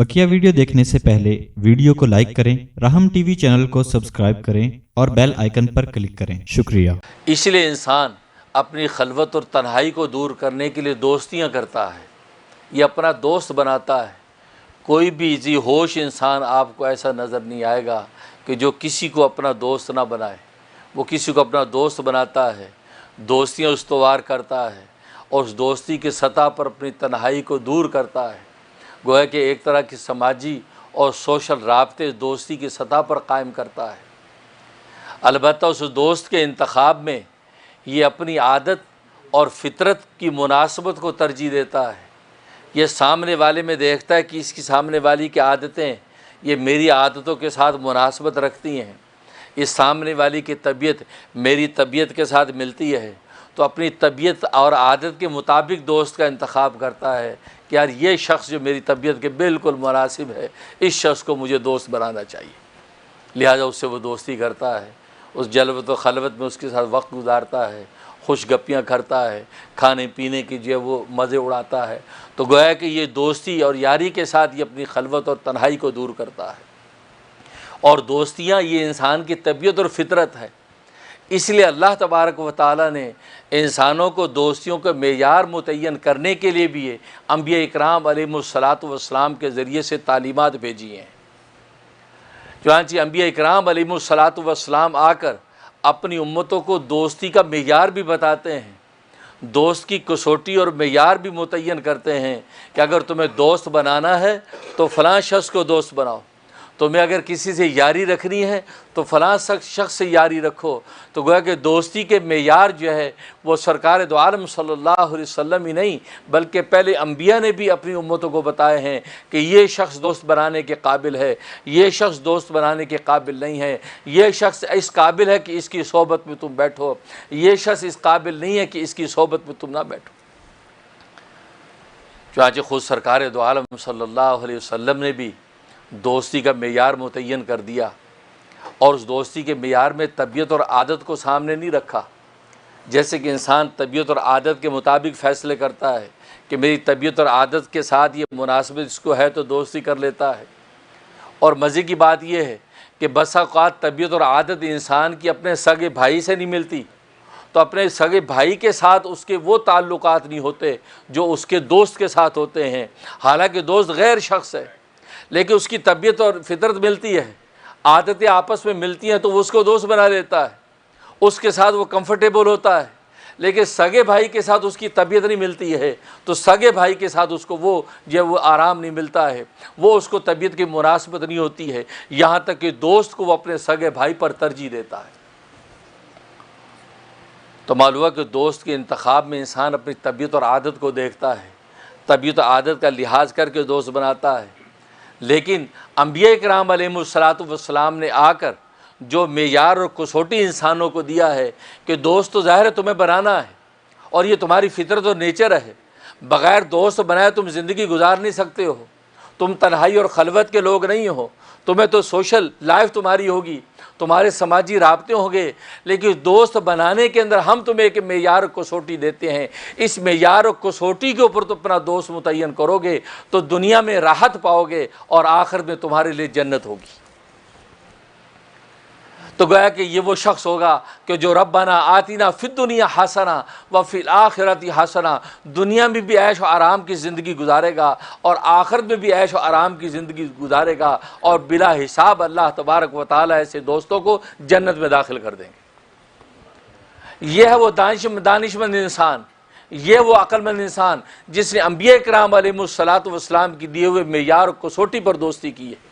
बकिया video देखने से पहले वीडियो को लाइक करें, राहम टीवी चैनल को सब्सक्राइब करें और बेल आइकन पर क्लिक करें। शुक्रिया। इसलिए इंसान अपनी खलवत और तन्हाई को दूर करने के लिए दोस्तियां करता है, ये अपना दोस्त बनाता है। कोई भी जी होश इंसान आपको ऐसा नज़र नहीं आएगा कि जो किसी को अपना दोस्त ना बनाए। वो किसी को अपना दोस्त बनाता है, दोस्तियां उसतवार करता है और उस दोस्ती के सतह पर अपनी तन्हाई को दूर करता है। गोया कि एक तरह की समाजी और सोशल राब्ते दोस्ती की सतह पर कायम करता है। अलबत्ता उस दोस्त के इंतखाब में ये अपनी आदत और फितरत की मुनासबत को तरजीह देता है। ये सामने वाले में देखता है कि इसकी सामने वाली की आदतें ये मेरी आदतों के साथ मुनासबत रखती हैं, इस सामने वाली की तबीयत मेरी तबीयत के साथ मिलती है, तो अपनी तबीयत और आदत के मुताबिक दोस्त का इंतखाब करता है कि यार ये शख्स जो मेरी तबीयत के बिल्कुल मुनासिब है, इस शख्स को मुझे दोस्त बनाना चाहिए। लिहाजा उससे वो दोस्ती करता है, उस जलवत व खलवत में उसके साथ वक्त गुजारता है, खुश गप्पियाँ करता है, खाने पीने की जो वो मज़े उड़ाता है। तो गोया कि ये दोस्ती और यारी के साथ ये अपनी खलवत और तन्हाई को दूर करता है। और दोस्तियाँ ये इंसान की तबीयत और फितरत है। इसलिए अल्लाह तबारक व तआला ने इंसानों को दोस्तियों का मेयार मुतय्यन करने के लिए भी अंबिया इकराम अलैहिमुस्सलातु वस्सलाम के ज़रिए से तालीमात भेजी हैं। चुनांचे अंबिया इकराम अलैहिमुस्सलातु वस्सलाम आकर अपनी उम्मतों को दोस्ती का मेयार भी बताते हैं, दोस्त की कसौटी और मेयार भी मुतय्यन करते हैं कि अगर तुम्हें दोस्त बनाना है तो फ़लाँ शख्स को दोस्त बनाओ, तुम्हें अगर किसी से यारी रखनी है तो फ़लाँ शख्स से यारी रखो। तो गोया कि दोस्ती के मेयार जो है वो सरकार दो आलम सल्लल्लाहु अलैहि वसल्लम ही नहीं बल्कि पहले अंबिया ने भी अपनी उम्मतों को बताए हैं कि ये शख्स दोस्त बनाने के काबिल है, ये शख्स दोस्त बनाने के काबिल नहीं है, ये शख्स इस काबिल है कि इसकी सोबत में तुम बैठो, ये शख्स इस काबिल नहीं है कि इसकी सोबत में तुम ना बैठो। चुनांचे खुद सरकार दो आलम सल्लल्लाहु अलैहि वसल्लम ने भी दोस्ती का मेयार मुतय्यन कर दिया और उस दोस्ती के मेयार में तबीयत और आदत को सामने नहीं रखा। जैसे कि इंसान तबीयत और आदत के मुताबिक फ़ैसले करता है कि मेरी तबीयत और आदत के साथ ये मुनासिबत इसको है तो दोस्ती कर लेता है। और मज़े की बात यह है कि बसा औक़ात तबीयत और आदत इंसान की अपने सगे भाई से नहीं मिलती, तो अपने सगे भाई के साथ उसके वो ताल्लुकात नहीं होते जो उसके दोस्त के साथ होते हैं। हालांकि दोस्त गैर शख्स है लेकिन उसकी तबीयत और फितरत मिलती है, आदतें आपस में मिलती हैं, तो वो उसको दोस्त बना लेता है, उसके साथ वो कंफर्टेबल होता है। लेकिन सगे भाई के साथ उसकी तबीयत नहीं मिलती है तो सगे भाई के साथ उसको वो आराम नहीं मिलता है, वो उसको तबीयत की मुनासिबत नहीं होती है। यहाँ तक कि दोस्त को वो अपने सगे भाई पर तरजीह देता है। तो मालूम हुआ कि दोस्त के इंतखाब में इंसान अपनी तबीयत और आदत को देखता है, तबीयत और आदत का लिहाज करके दोस्त बनाता है। लेकिन अंबिया इकराम अलैहिमुस्सलातु वस्सलाम ने आकर जो मेयार और कसौटी इंसानों को दिया है कि दोस्त तो ज़ाहिर है तुम्हें बनाना है और ये तुम्हारी फितरत और नेचर है, बग़ैर दोस्त बनाए तुम ज़िंदगी गुजार नहीं सकते हो, तुम तन्हाई और खलवत के लोग नहीं हो, तुम्हें तो सोशल लाइफ तुम्हारी होगी, तुम्हारे समाजी राब्ते होंगे, लेकिन दोस्त बनाने के अंदर हम तुम्हें एक मेयार कसौटी देते हैं। इस मेयार कसौटी के ऊपर तो अपना दोस्त मुतय्यन करोगे तो दुनिया में राहत पाओगे और आखिर में तुम्हारे लिए जन्नत होगी। तो गोया कि ये वो शख्स होगा कि जो रब्बाना आतिना फिद दुनिया हसना व फिल आखिरती हसना, दुनिया में भी ऐश व आराम की ज़िंदगी गुजारेगा और आखिरत में भी ऐश व आराम की ज़िंदगी गुजारेगा और बिला हिसाब अल्लाह तबारक व तआला ऐसे दोस्तों को जन्नत में दाखिल कर देंगे। यह है वो दानिशमंद इंसान, ये वो अक्लमंद इंसान जिसने अंबिया इकराम अलैहिमुस्सलातु वस्सलाम की दिए हुए मेयार कसौटी पर दोस्ती की है।